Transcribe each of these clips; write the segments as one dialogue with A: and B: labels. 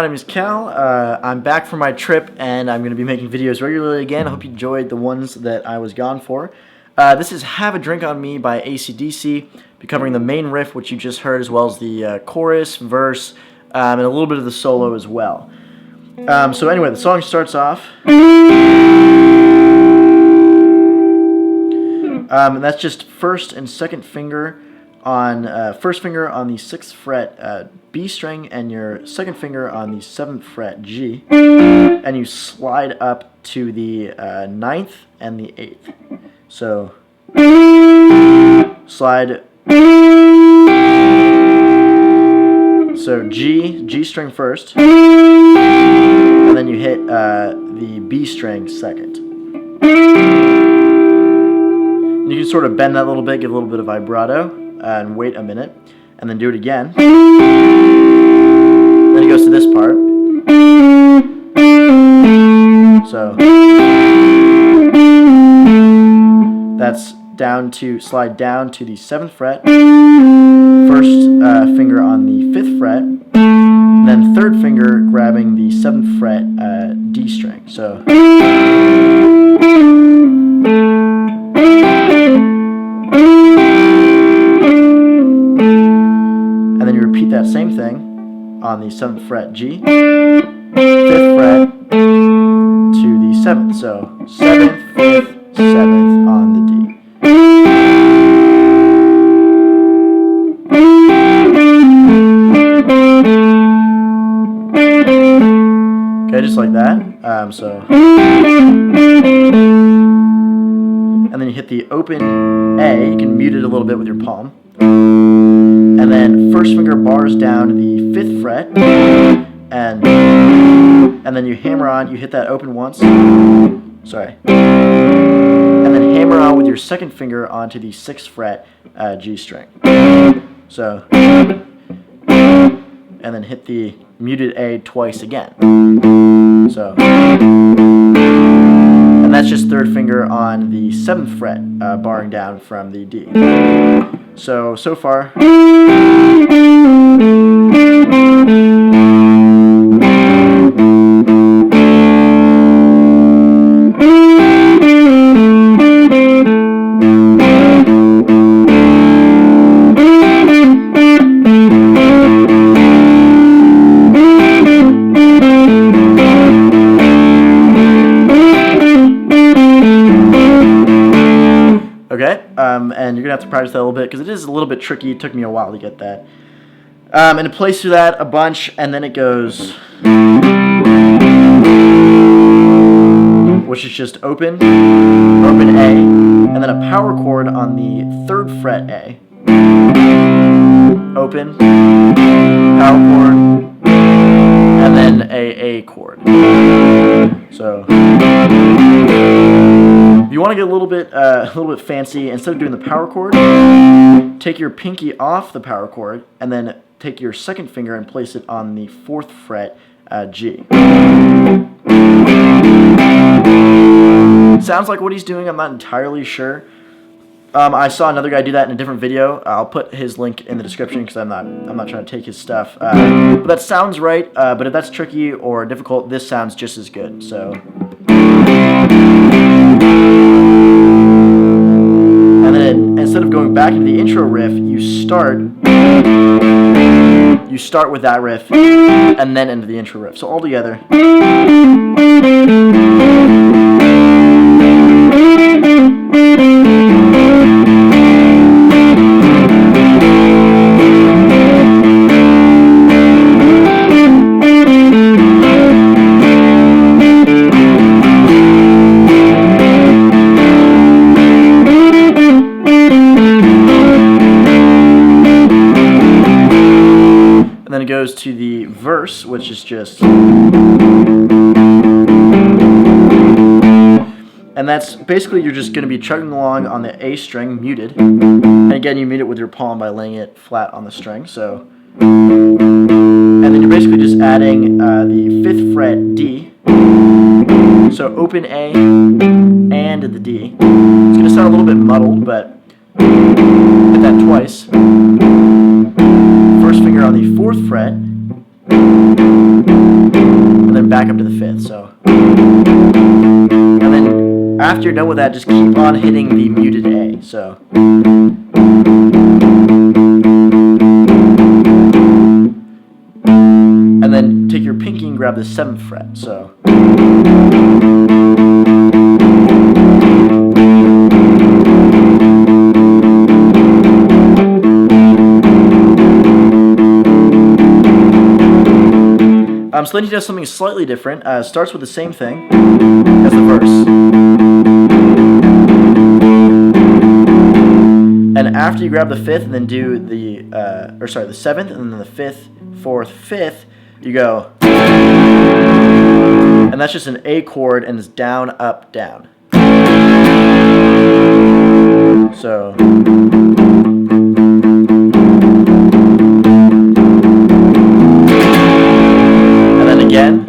A: name is Cal. I'm back from my trip, and I'm going to be making videos regularly again. I hope you enjoyed the ones that I was gone for. This is Have a Drink on Me by AC/DC. Be covering the main riff, which you just heard, as well as the chorus, verse, and a little bit of the solo as well. So anyway, the song starts off. And that's just first and second finger on first finger on the 6th fret B string and your second finger on the 7th fret G, and you slide up to the 9th and the 8th. So slide, so G string first, and then you hit the B string second. You can sort of bend that a little bit, give a little bit of vibrato, and wait a minute, and then do it again. Then it goes to this part. So that's down to, slide down to the 7th fret, first finger on the 5th fret, then third finger grabbing the 7th fret D string. So and then you repeat that same thing on the 7th fret G, 5th fret to the 7th. So 7th, 5th, 7th on the D. Okay, just like that. And then you hit the open A. You can mute it a little bit with your palm. And then first finger bars down the 5th fret, and then you hammer on. You hit that open once. Sorry. And then hammer on with your second finger onto the 6th fret G string. So, and then hit the muted A twice again. So, and that's just third finger on the 7th fret, barring down from the D. So far. Okay, and you're going to have to practice that a little bit because it is a little bit tricky. It took me a while to get that. And it plays through that a bunch, and then it goes, which is just open A, and then a power chord on the 3rd fret A. Open, power chord, and then a chord. So if you want to get a little bit fancy, instead of doing the power chord, take your pinky off the power chord and then take your second finger and place it on the 4th fret G. Sounds like what he's doing. I'm not entirely sure. I saw another guy do that in a different video. I'll put his link in the description because I'm not trying to take his stuff. But that sounds right. But if that's tricky or difficult, this sounds just as good. So. And then instead of going back into the intro riff, you start with that riff and then into the intro riff. So all together. And then it goes to the verse, which is just, and that's basically you're just going to be chugging along on the A string, muted, and again you mute it with your palm by laying it flat on the string. So, and then you're basically just adding the 5th fret D. So open A and the D. It's going to sound a little bit muddled, but hit that twice. First finger on the 4th fret, back up to the 5th. So, and then after you're done with that, just keep on hitting the muted A. So, and then take your pinky and grab the 7th fret. So. So then he does something slightly different. Starts with the same thing as the verse. And after you grab the 5th and then do the, the 7th and then the 5th, 4th, 5th, you go. And that's just an A chord and it's down, up, down. So. Again.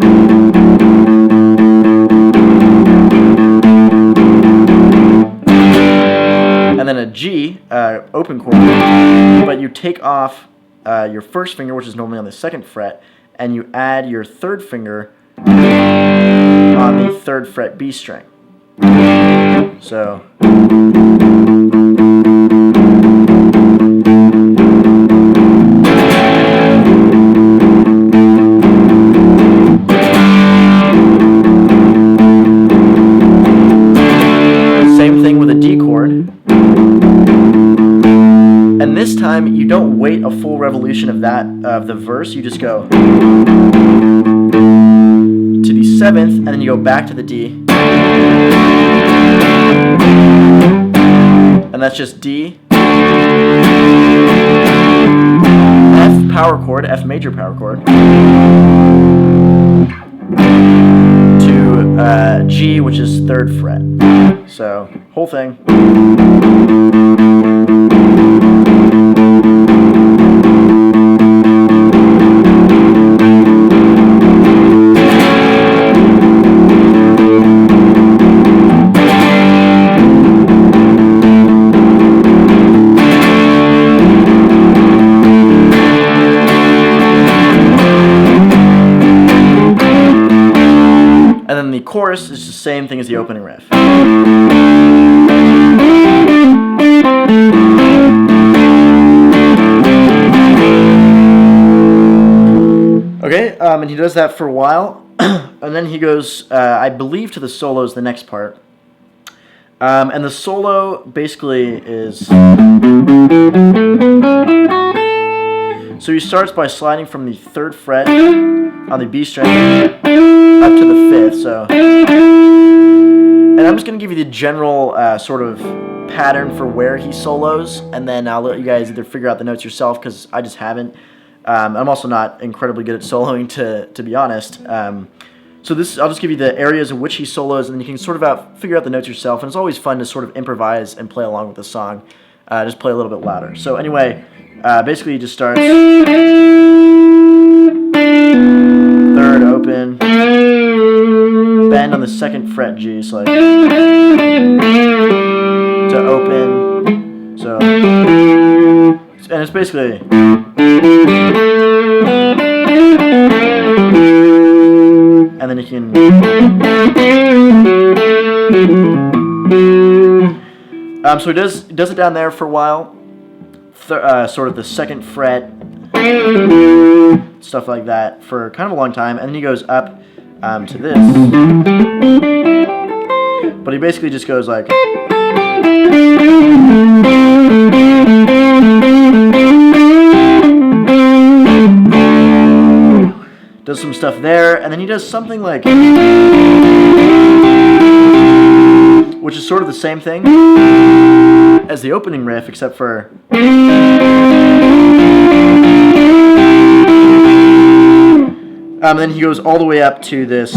A: And then a G, open chord, but you take off your first finger, which is normally on the 2nd fret, and you add your 3rd finger on the 3rd fret B string. So. And this time, you don't wait a full revolution of the verse. You just go to the 7th, and then you go back to the D, and that's just D, F power chord, F major power chord, to G, which is 3rd fret. So whole thing. And then the chorus is the same thing as the opening riff. Okay, and he does that for a while, and then he goes, I believe, to the solos, the next part. And the solo basically is... So he starts by sliding from the 3rd fret on the B string up to the 5th. So, and I'm just going to give you the general sort of pattern for where he solos, and then I'll let you guys either figure out the notes yourself, because I just haven't. I'm also not incredibly good at soloing, to be honest. So this, I'll just give you the areas in which he solos, and then you can sort of figure out the notes yourself. And it's always fun to sort of improvise and play along with the song. Just play a little bit louder. So anyway, basically he just starts 3rd open, bend on the 2nd fret G, so like to open. So, and it's basically. And then you can. So he does it down there for a while, sort of the 2nd fret, stuff like that, for kind of a long time, and then he goes up to this. But he basically just goes like. Does some stuff there, and then he does something like, which is sort of the same thing as the opening riff, except for and then he goes all the way up to this E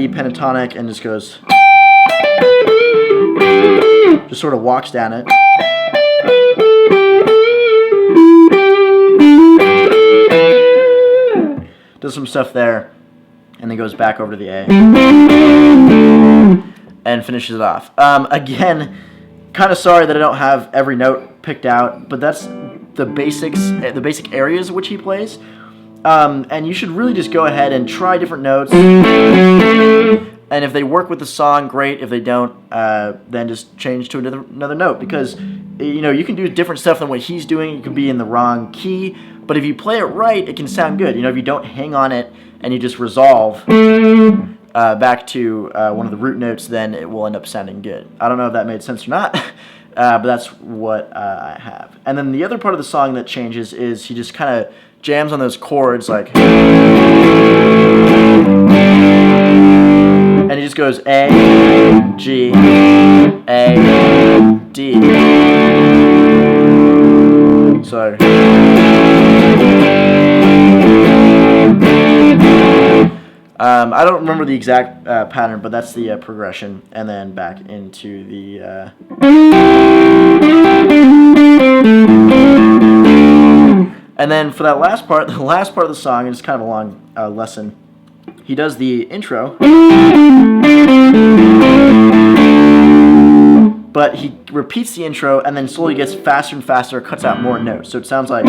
A: pentatonic and just goes, just sort of walks down it. Does some stuff there, and then goes back over to the A, and finishes it off. Again, kind of sorry that I don't have every note picked out, but that's the basics, the basic areas which he plays. And you should really just go ahead and try different notes. And if they work with the song, great. If they don't, then just change to another note. Because, you can do different stuff than what he's doing. You could be in the wrong key. But if you play it right, it can sound good. If you don't hang on it and you just resolve back to one of the root notes, then it will end up sounding good. I don't know if that made sense or not, but that's what I have. And then the other part of the song that changes is he just kind of jams on those chords, like, and he just goes A, G, A, D. So, I don't remember the exact pattern, but that's the progression, and then back into the. And then for that last part, the last part of the song, and it's kind of a long lesson, he does the intro, but he repeats the intro and then slowly gets faster and faster, cuts out more notes. So it sounds like.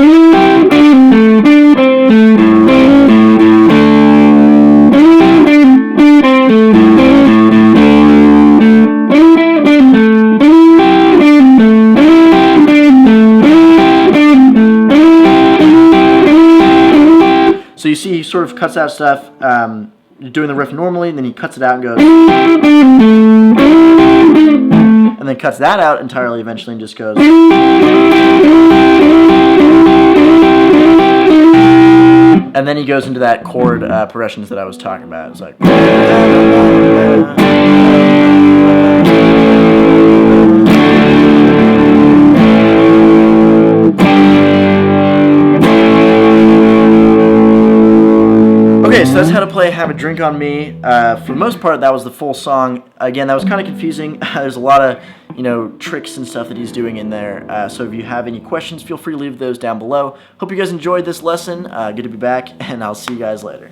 A: So you see he sort of cuts out stuff, doing the riff normally, and then he cuts it out and goes, and then cuts that out entirely eventually and just goes, and then he goes into that chord progressions that I was talking about. It's like, okay, so that's how to play Have a Drink on Me. For the most part, that was the full song. Again, that was kind of confusing. There's a lot of, tricks and stuff that he's doing in there. So if you have any questions, feel free to leave those down below. Hope you guys enjoyed this lesson. Good to be back, and I'll see you guys later.